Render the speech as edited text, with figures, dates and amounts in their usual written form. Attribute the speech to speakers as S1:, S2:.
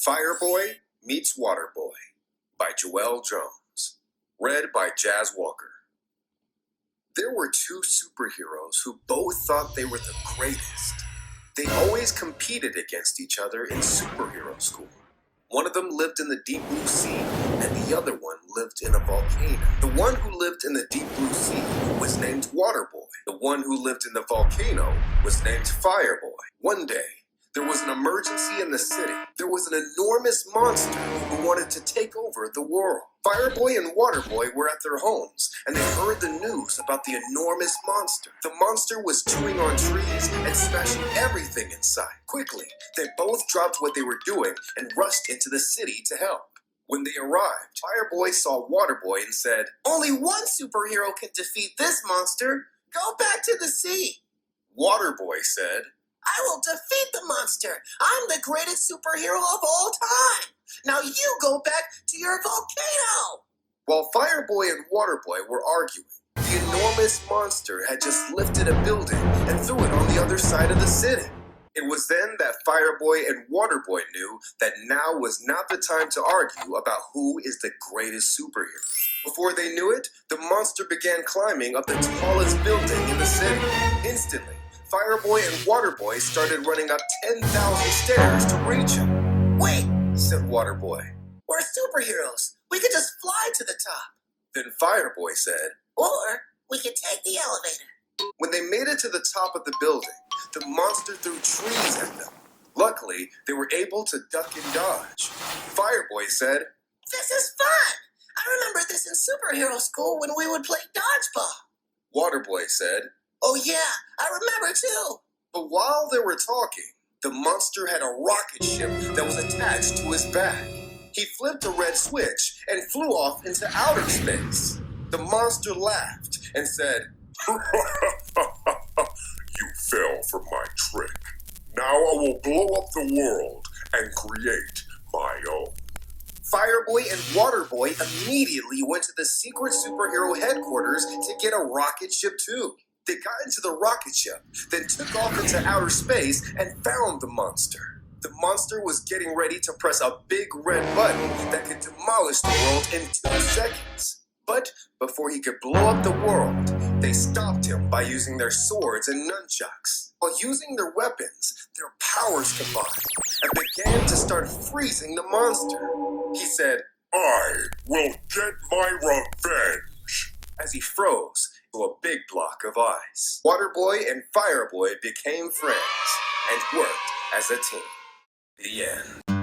S1: Fireboy Meets Waterboy by Joelle Jones. Read by Jazz Walker. There were two superheroes who both thought they were the greatest. They always competed against each other in superhero school. One of them lived in the deep blue sea, and the other one lived in a volcano. The one who lived in the deep blue sea was named Waterboy. The one who lived in the volcano was named Fireboy. One day, there was an emergency in the city. There was an enormous monster who wanted to take over the world. Fireboy and Waterboy were at their homes, and they heard the news about the enormous monster. The monster was chewing on trees and smashing everything in sight. Quickly, they both dropped what they were doing and rushed into the city to help. When they arrived, Fireboy saw Waterboy and said, "Only one superhero can defeat this monster. Go back to the sea." Waterboy said, "I will defeat the monster. I'm the greatest superhero of all time. Now you go back to your volcano." While Fireboy and Waterboy were arguing, the enormous monster had just lifted a building and threw it on the other side of the city. It was then that Fireboy and Waterboy knew that now was not the time to argue about who is the greatest superhero. Before they knew it, the monster began climbing up the tallest building in the city. Instantly, Fireboy and Waterboy started running up 10,000 stairs to reach him. "Wait," said Waterboy. "We're superheroes. We could just fly to the top." Then Fireboy said, "Or we could take the elevator." When they made it to the top of the building, the monster threw trees at them. Luckily, they were able to duck and dodge. Fireboy said, "This is fun. I remember this in superhero school when we would play dodgeball." Waterboy said, "Oh yeah, I remember too." But while they were talking, the monster had a rocket ship that was attached to his back. He flipped a red switch and flew off into outer space. The monster laughed and said, "You fell for my trick. Now I will blow up the world and create my own." Fireboy and Waterboy immediately went to the secret superhero headquarters to get a rocket ship too. They got into the rocket ship, then took off into outer space and found the monster. The monster was getting ready to press a big red button that could demolish the world in 2 seconds. But before he could blow up the world, they stopped him by using their swords and nunchucks. While using their weapons, their powers combined and began to start freezing the monster. He said, "I will get my revenge," as he froze to a big block of ice. Waterboy and Fireboy became friends and worked as a team. The end.